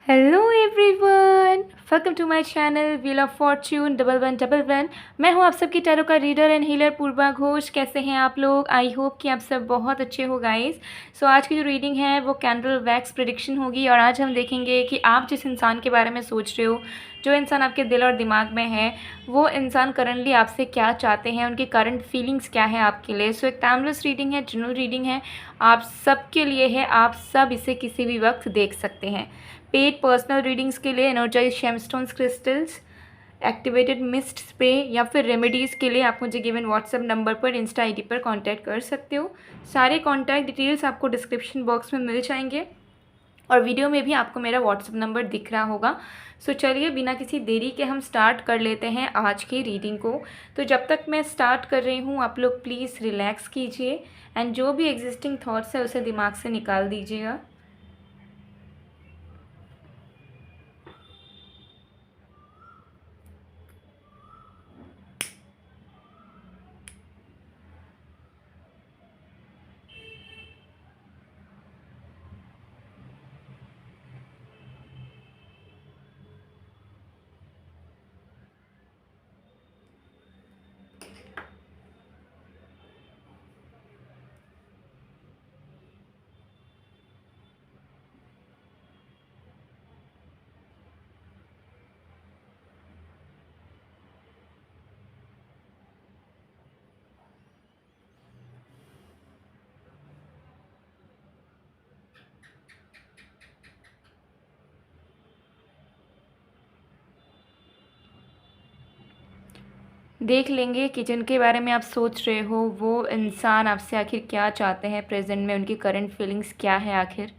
Hello everyone, welcome to my channel wheel of fortune 1111। मैं हूं आप सबकी टैरो का reader and healer Purva Ghosh. कैसे हैं आप लोग? आई होप कि आप सब बहुत अच्छे हो गाइस। सो आज की जो रीडिंग है वो कैंडल वैक्स प्रेडिक्शन होगी और आज हम देखेंगे कि आप जिस इंसान के बारे में सोच रहे हो, जो इंसान आपके दिल और दिमाग में है, वो इंसान करंटली आपसे क्या चाहते हैं, उनकी करंट फीलिंग्स क्या है आपके लिए। सो एक टाइमलेस रीडिंग है, जनरल रीडिंग है, आप सबके लिए है। आप सब इसे किसी भी वक्त देख सकते हैं। पेड पर्सनल रीडिंग्स के लिए energize gemstones crystals, activated mist spray या फिर रेमेडीज़ के लिए आप मुझे गिवन व्हाट्सएप नंबर पर, इंस्टा आईडी पर कांटेक्ट कर सकते हो। सारे कांटेक्ट डिटेल्स आपको डिस्क्रिप्शन बॉक्स में मिल जाएंगे और वीडियो में भी आपको मेरा व्हाट्सएप नंबर दिख रहा होगा। सो चलिए बिना किसी देरी के हम स्टार्ट कर लेते हैं आज की रीडिंग को। तो जब तक मैं स्टार्ट कर रही हूँ आप लोग प्लीज़ रिलैक्स कीजिए एंड जो भी एग्जिस्टिंग थॉट्स है उसे दिमाग से निकाल दीजिएगा। देख लेंगे कि जिनके बारे में आप सोच रहे हो वो इंसान आपसे आखिर क्या चाहते हैं, प्रेजेंट में उनकी करंट फीलिंग्स क्या है आखिर।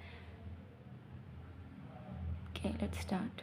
Okay, let's start.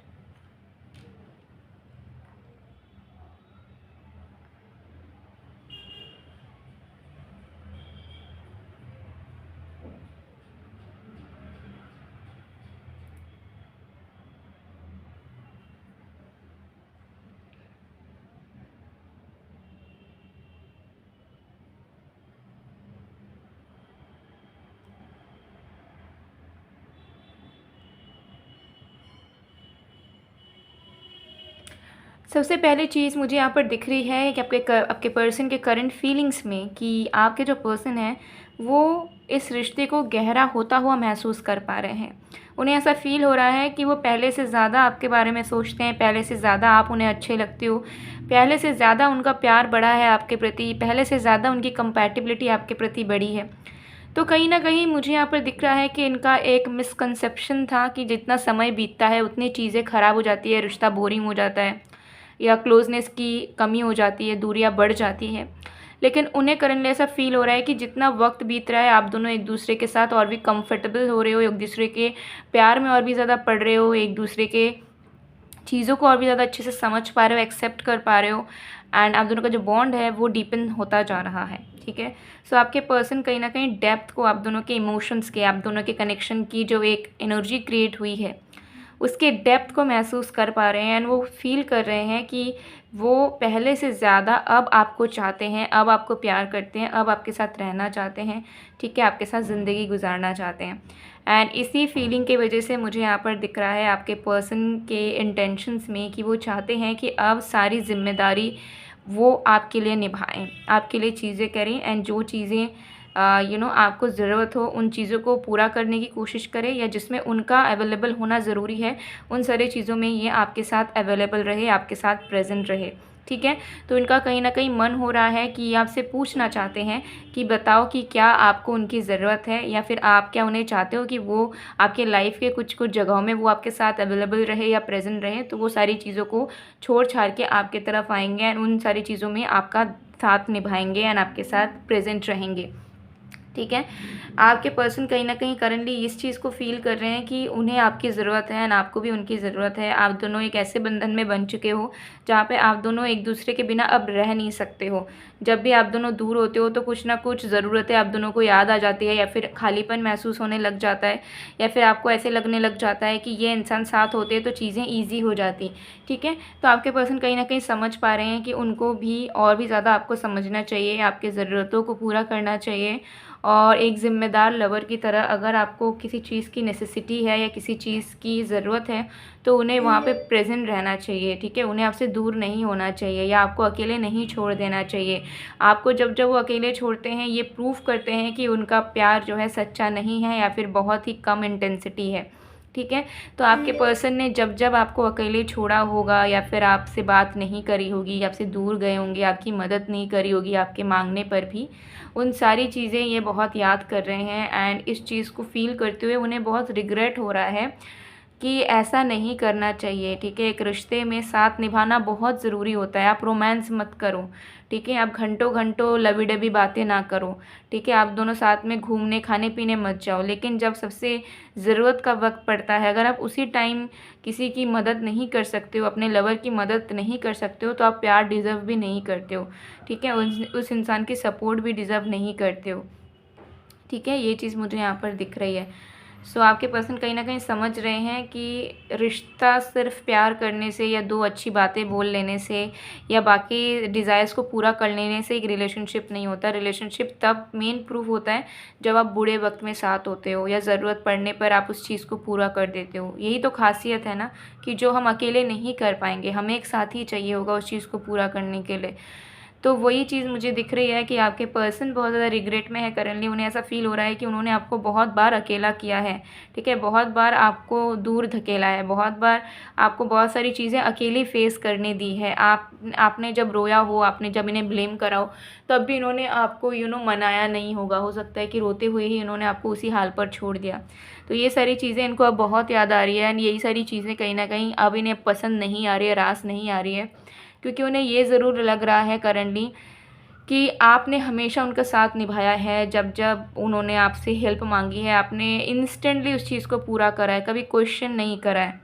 सबसे पहली चीज़ मुझे यहाँ पर दिख रही है कि आपके पर्सन के करंट फीलिंग्स में कि आपके जो पर्सन है वो इस रिश्ते को गहरा होता हुआ महसूस कर पा रहे हैं। उन्हें ऐसा फ़ील हो रहा है कि वो पहले से ज़्यादा आपके बारे में सोचते हैं, पहले से ज़्यादा आप उन्हें अच्छे लगते हो, पहले से ज़्यादा उनका प्यार बढ़ा है आपके प्रति, पहले से ज़्यादा उनकी कंपैटिबिलिटी आपके प्रति बढ़ी है। तो कहीं न कहीं मुझे यहाँ पर दिख रहा है कि इनका एक मिसकंसेप्शन था कि जितना समय बीतता है उतनी चीज़ें ख़राब हो जाती है, रिश्ता बोरिंग हो जाता है या क्लोजनेस की कमी हो जाती है, दूरियां बढ़ जाती हैं। लेकिन उन्हें करंटली ऐसा फ़ील हो रहा है कि जितना वक्त बीत रहा है आप दोनों एक दूसरे के साथ और भी कंफर्टेबल हो रहे हो, एक दूसरे के प्यार में और भी ज़्यादा पड़ रहे हो, एक दूसरे के चीज़ों को और भी ज़्यादा अच्छे से समझ पा रहे हो, एक्सेप्ट कर पा रहे हो एंड आप दोनों का जो बॉन्ड है वो डीपन होता जा रहा है। ठीक है। सो आपके पर्सन कहीं ना कहीं डेप्थ को, आप दोनों के इमोशंस के, आप दोनों के कनेक्शन की जो एक एनर्जी क्रिएट हुई है उसके डेप्थ को महसूस कर पा रहे हैं एंड वो फील कर रहे हैं कि वो पहले से ज़्यादा अब आपको चाहते हैं, अब आपको प्यार करते हैं, अब आपके साथ रहना चाहते हैं। ठीक है, आपके साथ ज़िंदगी गुजारना चाहते हैं। एंड इसी फीलिंग की वजह से मुझे यहाँ पर दिख रहा है आपके पर्सन के इंटेंशंस में कि वो चाहते हैं कि अब सारी जिम्मेदारी वो आपके लिए निभाएं, आपके लिए चीज़ें करें एंड जो चीज़ें आपको ज़रूरत हो उन चीज़ों को पूरा करने की कोशिश करें या जिसमें उनका अवेलेबल होना ज़रूरी है उन सारी चीज़ों में ये आपके साथ अवेलेबल रहे, आपके साथ प्रेजेंट रहे। ठीक है। तो इनका कहीं ना कहीं मन हो रहा है कि आपसे पूछना चाहते हैं कि बताओ कि क्या आपको उनकी ज़रूरत है या फिर आप क्या उन्हें चाहते हो कि वो आपके लाइफ के कुछ कुछ जगहों में वो आपके साथ अवेलेबल रहे या प्रेजेंट रहे। तो वो सारी चीज़ों को छोड़ छाड़ के आपके तरफ आएंगे एंड उन सारी चीज़ों में आपका साथ निभाएंगे एंड आपके साथ प्रेजेंट रहेंगे। ठीक है। आपके पर्सन कहीं ना कहीं करंटली इस चीज़ को फील कर रहे हैं कि उन्हें आपकी ज़रूरत है एंड आपको भी उनकी ज़रूरत है। आप दोनों एक ऐसे बंधन में बन चुके हो जहाँ पे आप दोनों एक दूसरे के बिना अब रह नहीं सकते हो। जब भी आप दोनों दूर होते हो तो कुछ ना कुछ ज़रूरतें आप दोनों को याद आ जाती है या फिर खालीपन महसूस होने लग जाता है या फिर आपको ऐसे लगने लग जाता है कि ये इंसान साथ होते तो चीज़ें ईजी हो जाती। ठीक है। तो आपके पर्सन कहीं ना कहीं समझ पा रहे हैं कि उनको भी और भी ज़्यादा आपको समझना चाहिए, आपकी ज़रूरतों को पूरा करना चाहिए और एक ज़िम्मेदार लवर की तरह अगर आपको किसी चीज़ की नेसेसिटी है या किसी चीज़ की ज़रूरत है तो उन्हें वहाँ पे प्रेजेंट रहना चाहिए, ठीक है। उन्हें आपसे दूर नहीं होना चाहिए या आपको अकेले नहीं छोड़ देना चाहिए। आपको जब जब वो अकेले छोड़ते हैं ये प्रूफ करते हैं कि उनका प्यार जो है सच्चा नहीं है या फिर बहुत ही कम इंटेंसिटी है, ठीक है। तो आपके पर्सन ने जब जब आपको अकेले छोड़ा होगा या फिर आपसे बात नहीं करी होगी, आपसे दूर गए होंगे, आपकी मदद नहीं करी होगी आपके मांगने पर भी, उन सारी चीज़ें ये बहुत याद कर रहे हैं एंड इस चीज़ को फ़ील करते हुए उन्हें बहुत रिग्रेट हो रहा है कि ऐसा नहीं करना चाहिए, ठीक है। एक रिश्ते में साथ निभाना बहुत ज़रूरी होता है। आप रोमांस मत करो, ठीक है। आप घंटों घंटों लवी डबी बातें ना करो, ठीक है। आप दोनों साथ में घूमने खाने पीने मत जाओ, लेकिन जब सबसे ज़रूरत का वक्त पड़ता है, अगर आप उसी टाइम किसी की मदद नहीं कर सकते हो, अपने लवर की मदद नहीं कर सकते हो, तो आप प्यार डिज़र्व भी नहीं करते हो, ठीक है। उस इंसान की सपोर्ट भी डिज़र्व नहीं करते हो, ठीक है। ये चीज़ मुझे यहाँ पर दिख रही है। सो आपके पर्सन कहीं न कहीं समझ रहे हैं कि रिश्ता सिर्फ़ प्यार करने से या 2 अच्छी बातें बोल लेने से या बाकी डिज़ायर्स को पूरा कर लेने से एक रिलेशनशिप नहीं होता। रिलेशनशिप तब मेन प्रूफ होता है जब आप बुरे वक़्त में साथ होते हो या ज़रूरत पड़ने पर आप उस चीज़ को पूरा कर देते हो। यही तो ख़ासियत है ना कि जो हम अकेले नहीं कर पाएँगे, हमें एक साथी चाहिए होगा उस चीज़ को पूरा करने के लिए। तो वही चीज़ मुझे दिख रही है कि आपके पर्सन बहुत ज़्यादा रिग्रेट में है करंटली। उन्हें ऐसा फ़ील हो रहा है कि उन्होंने आपको बहुत बार अकेला किया है, ठीक है। बहुत बार आपको दूर धकेला है, बहुत बार आपको बहुत सारी चीज़ें अकेले फ़ेस करने दी है। आपने जब रोया हो, आपने जब इन्हें ब्लेम करा हो, तब भी इन्होंने आपको मनाया नहीं होगा। हो सकता है कि रोते हुए ही इन्होंने आपको उसी हाल पर छोड़ दिया। तो ये सारी चीज़ें इनको अब बहुत याद आ रही है एंड यही सारी चीज़ें कहीं न कहीं अब इन्हें पसंद नहीं आ रही है, रास नहीं आ रही है। क्योंकि उन्हें ये ज़रूर लग रहा है करंटली कि आपने हमेशा उनका साथ निभाया है, जब जब उन्होंने आपसे हेल्प मांगी है आपने इंस्टेंटली उस चीज़ को पूरा करा है, कभी क्वेश्चन नहीं करा है,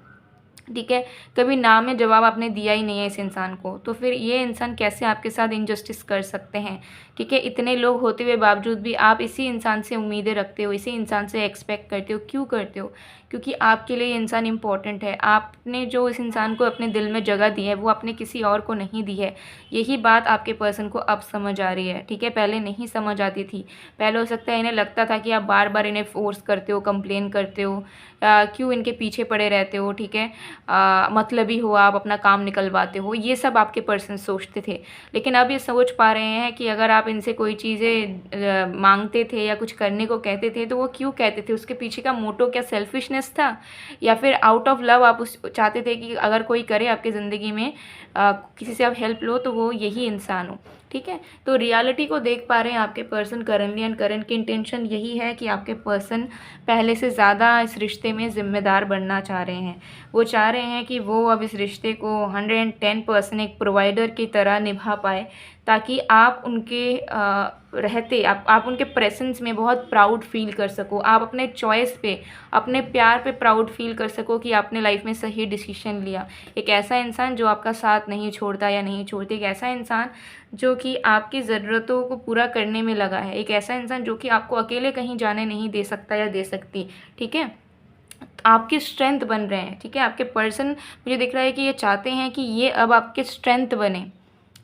ठीक है। कभी ना में जवाब आपने दिया ही नहीं है इस इंसान को, तो फिर ये इंसान कैसे आपके साथ इनजस्टिस कर सकते हैं, ठीक है। इतने लोग होते हुए बावजूद भी आप इसी इंसान से उम्मीदें रखते हो, इसी इंसान से एक्सपेक्ट करते हो। क्यों करते हो? क्योंकि आपके लिए ये इंसान इम्पोर्टेंट है। आपने जो इस इंसान को अपने दिल में जगह दी है वो आपने किसी और को नहीं दी है। यही बात आपके पर्सन को अब समझ आ रही है, ठीक है। पहले नहीं समझ आती थी। पहले हो सकता है इन्हें लगता था कि आप बार बार इन्हें फ़ोर्स करते हो, कंप्लेन करते हो, क्यों इनके पीछे पड़े रहते हो, ठीक है। मतलबी हो आप, अपना काम निकलवाते हो, ये सब आपके पर्सन सोचते थे। लेकिन अब ये सोच पा रहे हैं कि अगर आप इनसे कोई चीज़ें मांगते थे या कुछ करने को कहते थे तो वो क्यों कहते थे, उसके पीछे का मोटो क्या सेल्फिशनेस था या फिर आउट ऑफ लव आप उस चाहते थे कि अगर कोई करे आपकी ज़िंदगी में, किसी से आप हेल्प लो तो वो यही इंसान हो, ठीक है। तो रियलिटी को देख पा रहे हैं आपके पर्सन करंटली एंड करंट की इंटेंशन यही है कि आपके पर्सन पहले से ज़्यादा इस रिश्ते में ज़िम्मेदार बनना चाह रहे हैं। वो चाह रहे हैं कि वो अब इस रिश्ते को 110% एक प्रोवाइडर की तरह निभा पाए, ताकि आप उनके रहते आप उनके प्रेजेंस में बहुत प्राउड फ़ील कर सको। आप अपने चॉइस पे, अपने प्यार पे प्राउड फ़ील कर सको कि आपने लाइफ में सही डिसीजन लिया। एक ऐसा इंसान जो आपका साथ नहीं छोड़ता या नहीं छोड़ती, एक ऐसा इंसान जो कि आपकी ज़रूरतों को पूरा करने में लगा है, एक ऐसा इंसान जो कि आपको अकेले कहीं जाने नहीं दे सकता या दे सकती, ठीक है। आपकी स्ट्रेंथ बन रहे हैं, ठीक है। आपके पर्सन मुझे दिख रहा है कि ये चाहते हैं कि ये अब आपके स्ट्रेंथ बने,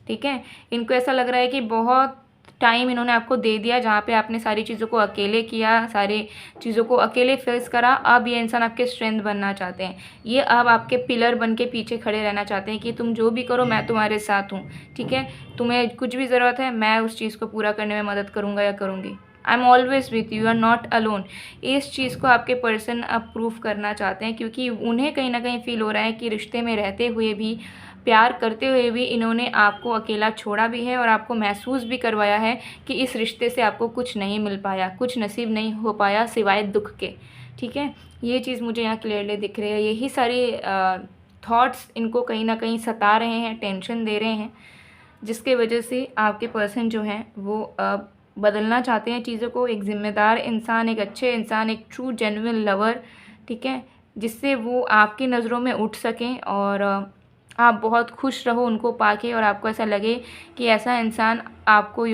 ठीक है। इनको ऐसा लग रहा है कि बहुत टाइम इन्होंने आपको दे दिया जहाँ पे आपने सारी चीज़ों को अकेले किया, सारी चीज़ों को अकेले फेस करा। अब ये इंसान आपके स्ट्रेंथ बनना चाहते हैं। ये अब आपके पिलर बन के पीछे खड़े रहना चाहते हैं कि तुम जो भी करो मैं तुम्हारे साथ हूँ, ठीक है। तुम्हें कुछ भी ज़रूरत है मैं उस चीज़ को पूरा करने में मदद करूँगा या करूँगी। I am always with you, are not alone. इस चीज़ को आपके पर्सन अब प्रूफ करना चाहते हैं, क्योंकि उन्हें कहीं ना कहीं फ़ील हो रहा है कि रिश्ते में रहते हुए भी, प्यार करते हुए भी इन्होंने आपको अकेला छोड़ा भी है और आपको महसूस भी करवाया है कि इस रिश्ते से आपको कुछ नहीं मिल पाया, कुछ नसीब नहीं हो पाया सिवाय दुख के, ठीक है। ये चीज़ मुझे यहाँ क्लियरली दिख रही है। यही सारी थॉट्स इनको कहीं ना कहीं सता रहे हैं, टेंशन दे रहे हैं, जिसके वजह से आपके पर्सन जो हैं वो बदलना चाहते हैं चीज़ों को। एक ज़िम्मेदार इंसान, एक अच्छे इंसान, एक ट्रू जेन्युइन लवर, ठीक है, जिससे वो आपकी नज़रों में उठ सकें और आप बहुत खुश रहो उनको पाके और आपको ऐसा लगे कि ऐसा इंसान आपको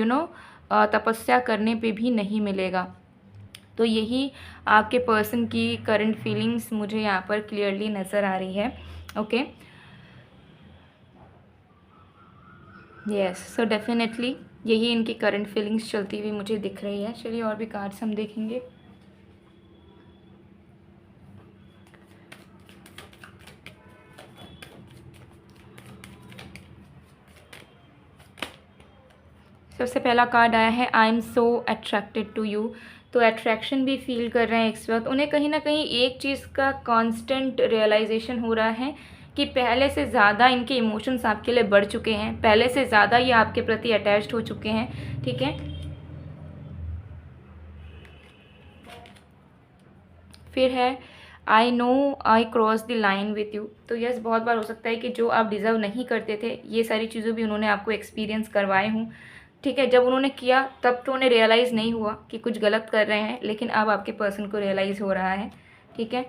तपस्या करने पे भी नहीं मिलेगा। तो यही आपके पर्सन की करंट फीलिंग्स मुझे यहाँ पर क्लियरली नज़र आ रही है। ओके, यस, सो डेफिनेटली यही इनकी करंट फीलिंग्स चलती हुई मुझे दिख रही है। चलिए और भी कार्ड्स हम देखेंगे। सबसे पहला कार्ड आया है I am so attracted to you. तो अट्रैक्शन भी फील कर रहे हैं इस वक्त। उन्हें कहीं ना कहीं एक चीज़ का कांस्टेंट रियलाइजेशन हो रहा है कि पहले से ज़्यादा इनके इमोशंस आपके लिए बढ़ चुके हैं, पहले से ज़्यादा ये आपके प्रति अटैच्ड हो चुके हैं। ठीक है, फिर है I know I cross the line with you. तो यस, बहुत बार हो सकता है कि जो आप डिज़र्व नहीं करते थे, ये सारी चीज़ें भी उन्होंने आपको एक्सपीरियंस करवाए हों। ठीक है, जब उन्होंने किया तब तो उन्हें रियलाइज़ नहीं हुआ कि कुछ गलत कर रहे हैं, लेकिन अब आपके पर्सन को रियलाइज़ हो रहा है। ठीक है,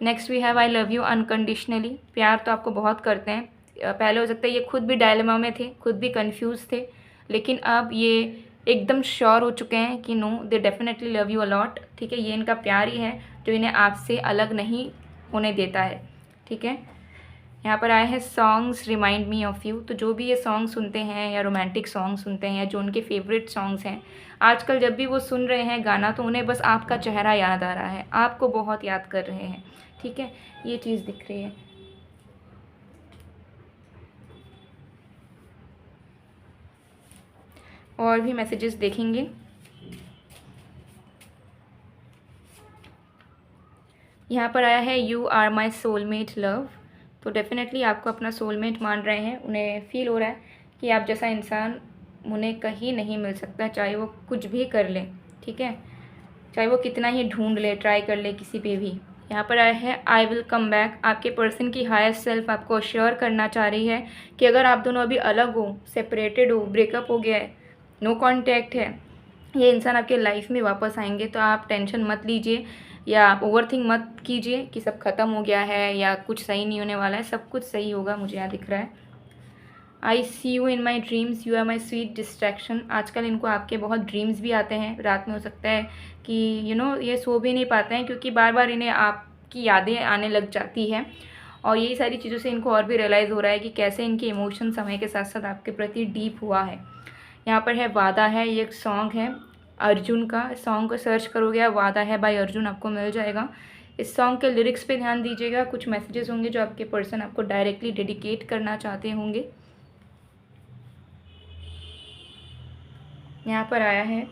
next we have I love you unconditionally. प्यार तो आपको बहुत करते हैं। पहले हो सकता है ये खुद भी डायलेमा में थे, खुद भी कंफ्यूज थे, लेकिन अब ये एकदम श्योर हो चुके हैं कि no, they definitely love you a lot. ठीक है, ये इनका प्यार ही है जो इन्हें आपसे अलग नहीं होने देता है। ठीक है, यहाँ पर आया है songs remind me of you. तो जो भी ये सॉन्ग सुनते हैं या रोमांटिक सॉन्ग सुनते हैं या जो उनके फेवरेट सॉन्ग्स हैं, आजकल जब भी वो सुन रहे हैं गाना, तो उन्हें बस आपका चेहरा याद आ रहा है, आपको बहुत याद कर रहे हैं। ठीक है, ये चीज़ दिख रही है। और भी मैसेजेस देखेंगे। यहाँ पर आया है you are my soulmate love. तो डेफिनेटली आपको अपना सोलमेट मान रहे हैं। उन्हें फील हो रहा है कि आप जैसा इंसान उन्हें कहीं नहीं मिल सकता, चाहे वो कुछ भी कर ले। ठीक है, चाहे वो कितना ही ढूंढ ले, ट्राई कर ले किसी पे भी। यहाँ पर आया है आई विल कम बैक। आपके पर्सन की हायर सेल्फ आपको अश्योर करना चाह रही है कि अगर आप दोनों अभी अलग हो, सेपरेटेड हो, ब्रेकअप हो गया है, नो कॉन्टैक्ट है, ये इंसान आपके लाइफ में वापस आएंगे। तो आप टेंशन मत लीजिए या आप ओवरथिंक मत कीजिए कि सब खत्म हो गया है या कुछ सही नहीं होने वाला है। सब कुछ सही होगा, मुझे यहाँ दिख रहा है। I see you in my dreams, you are my sweet distraction. आजकल इनको आपके बहुत ड्रीम्स भी आते हैं। रात में हो सकता है कि ये सो भी नहीं पाते हैं, क्योंकि बार बार इन्हें आपकी यादें आने लग जाती है। और यही सारी चीज़ों से इनको और भी रियलाइज़ हो रहा है कि कैसे इनके इमोशन समय के साथ साथ आपके प्रति डीप हुआ है। यहाँ पर है वादा है, ये एक सॉन्ग है अर्जुन का। सॉन्ग को सर्च करोगे आप, वादा है बाय अर्जुन, आपको मिल जाएगा। इस सॉन्ग के लिरिक्स पे ध्यान दीजिएगा। कुछ मैसेजेस होंगे जो आपके पर्सन आपको डायरेक्टली डेडिकेट करना चाहते होंगे। यहाँ पर आया है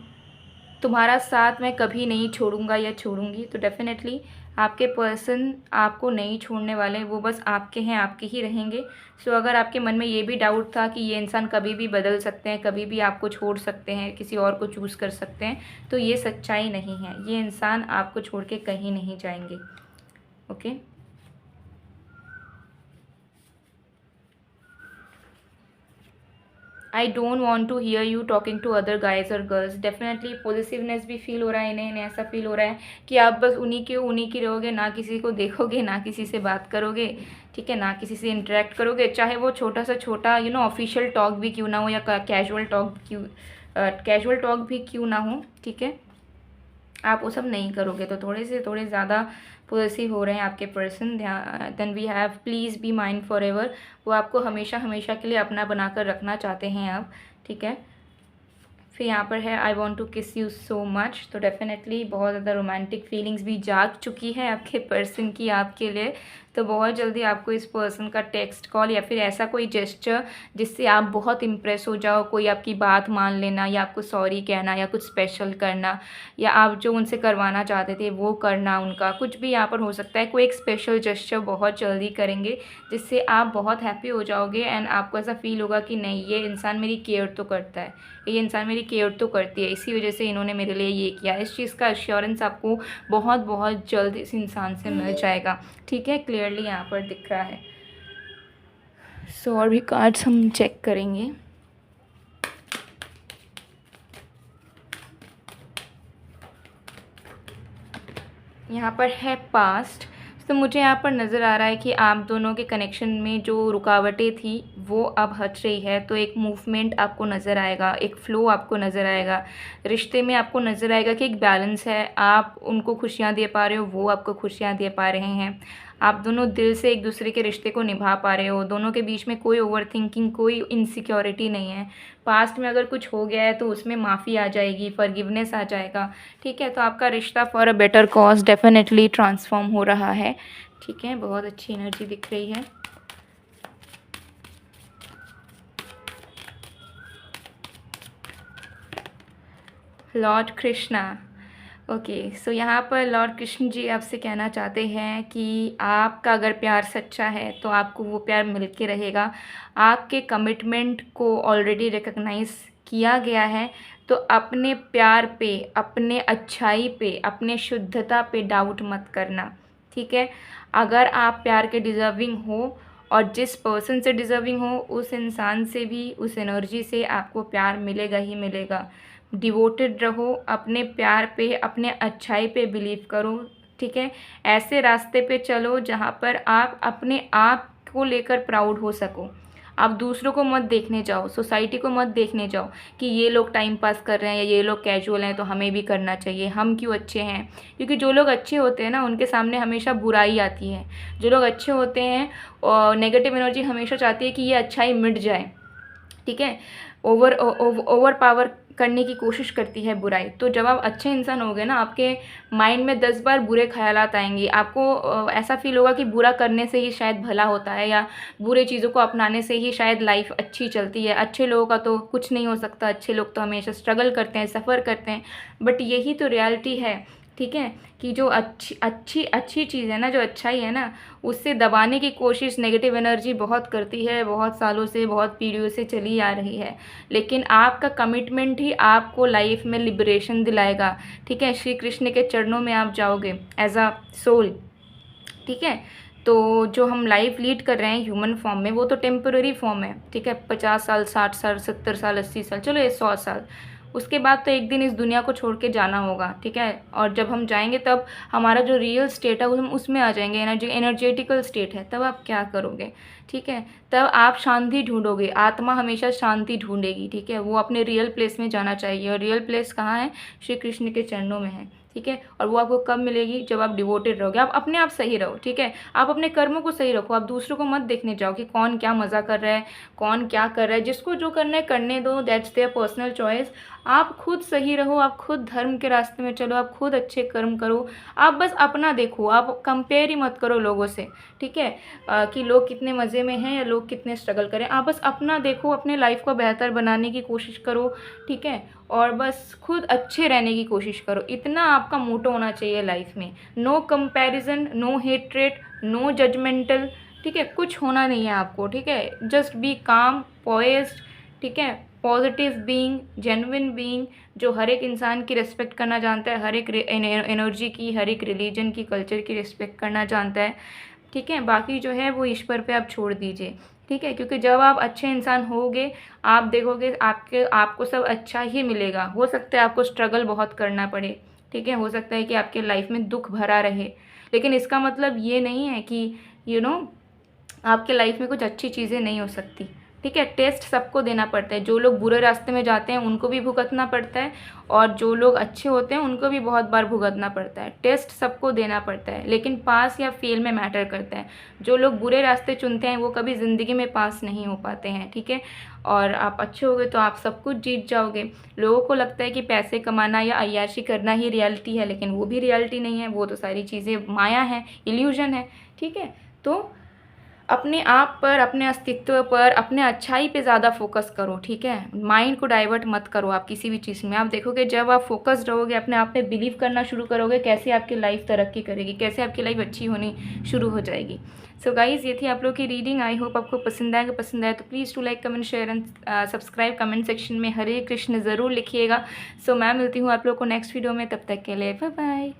तुम्हारा साथ मैं कभी नहीं छोड़ूंगा या छोड़ूंगी। तो डेफिनेटली आपके पर्सन आपको नहीं छोड़ने वाले, वो बस आपके हैं, आपके ही रहेंगे। सो अगर आपके मन में ये भी डाउट था कि ये इंसान कभी भी बदल सकते हैं, कभी भी आपको छोड़ सकते हैं, किसी और को चूज़ कर सकते हैं, तो ये सच्चाई नहीं है। ये इंसान आपको छोड़ के कहीं नहीं जाएंगे। Okay, I don't want to hear you talking to other guys और गर्ल्स। डेफिनेटली पॉजिटिवनेस भी फील हो रहा है इन्हें ऐसा फील हो रहा है कि आप बस उन्हीं की रहोगे, ना किसी को देखोगे, ना किसी से बात करोगे। ठीक है, ना किसी से इंटरेक्ट करोगे, चाहे वो छोटा सा छोटा ऑफिशियल टॉक भी क्यों ना हो या कैजुअल टॉक भी क्यों ना हो। ठीक है, आप वो सब नहीं करोगे। तो थोड़े ज़्यादा पॉसेसिव हो रहे हैं आपके person. Then we have please be mind forever. वो आपको हमेशा हमेशा के लिए अपना बनाकर रखना चाहते हैं आप। ठीक है, फिर यहाँ पर है आई वॉन्ट टू किस यू सो मच। तो डेफिनेटली बहुत ज़्यादा रोमांटिक फीलिंग्स भी जाग चुकी है आपके पर्सन की आपके लिए। तो बहुत जल्दी आपको इस पर्सन का टेक्स्ट कॉल या फिर ऐसा कोई जेस्चर जिससे आप बहुत इम्प्रेस हो जाओ, कोई आपकी बात मान लेना या आपको सॉरी कहना या कुछ स्पेशल करना या आप जो उनसे करवाना चाहते थे वो करना, उनका कुछ भी यहाँ पर हो सकता है। कोई एक स्पेशल जेस्चर बहुत जल्दी करेंगे जिससे आप बहुत हैप्पी हो जाओगे एंड आपको ऐसा फील होगा कि नहीं, ये इंसान मेरी केयर तो करता है, ये इंसान मेरी केयर तो करती है, इसी वजह से इन्होंने मेरे लिए ये किया। इस चीज़ का एश्योरेंस आपको बहुत बहुत जल्द इस इंसान से मिल जाएगा। ठीक है, क्लियरली यहाँ पर दिख रहा है। सो और भी कार्ड्स हम चेक करेंगे। यहाँ पर है पास्ट। तो मुझे यहाँ पर नज़र आ रहा है कि आप दोनों के कनेक्शन में जो रुकावटें थी वो अब हट रही है। तो एक मूवमेंट आपको नज़र आएगा, एक फ़्लो आपको नज़र आएगा, रिश्ते में आपको नज़र आएगा कि एक बैलेंस है। आप उनको खुशियाँ दे पा रहे हो, वो आपको खुशियाँ दे पा रहे हैं। आप दोनों दिल से एक दूसरे के रिश्ते को निभा पा रहे हो, दोनों के बीच में कोई ओवरथिंकिंग, कोई इनसिक्योरिटी नहीं है। पास्ट में अगर कुछ हो गया है तो उसमें माफ़ी आ जाएगी, फॉरगिवनेस आ जाएगा, ठीक है। तो आपका रिश्ता for a better cause definitely transform हो रहा है, ठीक है। बहुत अच्छी एनर्जी दिख रही है। लॉर्ड कृष्णा, ओके, सो यहाँ पर लॉर्ड कृष्ण जी आपसे कहना चाहते हैं कि आपका अगर प्यार सच्चा है तो आपको वो प्यार मिल के रहेगा। आपके कमिटमेंट को ऑलरेडी रिकग्नाइज किया गया है, तो अपने प्यार पे, अपने अच्छाई पे, अपने शुद्धता पे डाउट मत करना, ठीक है। अगर आप प्यार के डिज़र्विंग हो और जिस पर्सन से डिज़र्विंग हो उस इंसान से भी, उस एनर्जी से आपको प्यार मिलेगा ही मिलेगा। डिवोटेड रहो, अपने प्यार पे, अपने अच्छाई पे बिलीव करो, ठीक है। ऐसे रास्ते पे चलो जहाँ पर आप अपने आप को लेकर प्राउड हो सको। आप दूसरों को मत देखने जाओ, सोसाइटी को मत देखने जाओ कि ये लोग टाइम पास कर रहे हैं या ये लोग कैजुअल हैं तो हमें भी करना चाहिए, हम क्यों अच्छे हैं। क्योंकि जो लोग अच्छे होते हैं ना उनके सामने हमेशा बुराई आती है। जो लोग अच्छे होते हैं और नेगेटिव एनर्जी हमेशा चाहती है कि ये अच्छाई मिट जाए, ठीक है। ओवर पावर करने की कोशिश करती है बुराई। तो जब आप अच्छे इंसान होगे ना, आपके माइंड में 10 बार बुरे ख्यालात आएंगे। आपको ऐसा फील होगा कि बुरा करने से ही शायद भला होता है, या बुरे चीज़ों को अपनाने से ही शायद लाइफ अच्छी चलती है। अच्छे लोगों का तो कुछ नहीं हो सकता, अच्छे लोग तो हमेशा स्ट्रगल करते हैं, सफ़र करते हैं। बट यही तो रियलिटी है, ठीक है, कि जो अच्छी चीज़ है ना, जो अच्छाई है ना, उससे दबाने की कोशिश नेगेटिव एनर्जी बहुत करती है, बहुत सालों से, बहुत पीढ़ियों से चली आ रही है। लेकिन आपका कमिटमेंट ही आपको लाइफ में लिबरेशन दिलाएगा, ठीक है। श्री कृष्ण के चरणों में आप जाओगे एज अ सोल, ठीक है। तो जो हम लाइफ लीड कर रहे हैं ह्यूमन फॉर्म में, वो तो टेम्पररी फॉर्म है, ठीक है। 50 साल, 60 साल, 70 साल, 80 साल, चलो ये 100 साल, उसके बाद तो एक दिन इस दुनिया को छोड़ के जाना होगा, ठीक है। और जब हम जाएंगे तब हमारा जो रियल स्टेट है हम उसमें आ जाएंगे, एनर्जेटिकल स्टेट है, तब आप क्या करोगे, ठीक है। तब आप शांति ढूंढोगे, आत्मा हमेशा शांति ढूंढेगी, ठीक है। वो अपने रियल प्लेस में जाना चाहिए, और रियल प्लेस कहाँ है? श्री कृष्ण के चरणों में है, ठीक है। और वो आपको कब मिलेगी? जब आप डिवोटेड रहोगे। आप अपने आप सही रहो, ठीक है। आप अपने कर्मों को सही रखो, आप दूसरों को मत देखने जाओ कि कौन क्या मज़ा कर रहा है, कौन क्या कर रहा है। जिसको जो करना है करने दो, दैट्स देयर पर्सनल चॉइस। आप खुद सही रहो, आप खुद धर्म के रास्ते में चलो, आप खुद अच्छे कर्म करो। आप बस अपना देखो, आप कंपेयर ही मत करो लोगों से, ठीक है, कि लोग कितने मज़े में हैं या लोग कितने स्ट्रगल करें। आप बस अपना देखो, अपने लाइफ को बेहतर बनाने की कोशिश करो, ठीक है। और बस खुद अच्छे रहने की कोशिश करो। इतना आपका मोटो होना चाहिए लाइफ में। No comparison, no hatred, no judgemental, ठीक है। कुछ होना नहीं है आपको, ठीक है। जस्ट बी काम, पोइज्ड, ठीक है, पॉजिटिव बीइंग, जेन्युइन बीइंग, जो हर एक इंसान की रिस्पेक्ट करना जानता है, हर एक एनर्जी की, हर एक रिलीजन की, कल्चर की रिस्पेक्ट करना जानता है, ठीक है। बाकी जो है वो ईश्वर पे आप छोड़ दीजिए, ठीक है। क्योंकि जब आप अच्छे इंसान होगे, आप देखोगे आपको सब अच्छा ही मिलेगा। हो सकता है आपको स्ट्रगल बहुत करना पड़े, ठीक है। हो सकता है कि आपके लाइफ में दुख भरा रहे, लेकिन इसका मतलब ये नहीं है कि आपके लाइफ में कुछ अच्छी चीज़ें नहीं हो सकती, ठीक है। टेस्ट सबको देना पड़ता है। जो लोग बुरे रास्ते में जाते हैं उनको भी भुगतना पड़ता है, और जो लोग अच्छे होते हैं उनको भी बहुत बार भुगतना पड़ता है। टेस्ट सबको देना पड़ता है, लेकिन पास या फेल में मैटर करता है। जो लोग बुरे रास्ते चुनते हैं वो कभी ज़िंदगी में पास नहीं हो पाते हैं, ठीक है। और आप अच्छे होगे तो आप सब कुछ जीत जाओगे। लोगों को लगता है कि पैसे कमाना या अय्याशी करना ही रियलिटी है, लेकिन वो भी रियलिटी नहीं है। वो तो सारी चीज़ें माया है, इल्यूजन है, ठीक है। तो अपने आप पर, अपने अस्तित्व पर, अपने अच्छाई पे ज़्यादा फोकस करो, ठीक है। माइंड को डाइवर्ट मत करो आप किसी भी चीज़ में। आप देखोगे जब आप फोकस्ड रहोगे, अपने आप पे बिलीव करना शुरू करोगे, कैसे आपकी लाइफ तरक्की करेगी, कैसे आपकी लाइफ अच्छी होनी शुरू हो जाएगी। सो गाइज़, ये थी आप लोग की रीडिंग। आई होप आपको पसंद आएगा। पसंद आए तो please to like, comment, share and subscribe. Comment section में हरे कृष्ण ज़रूर लिखिएगा। सो मैं मिलती हूँ आप लोग को नेक्स्ट वीडियो में। तब तक के लिए बाय बाय।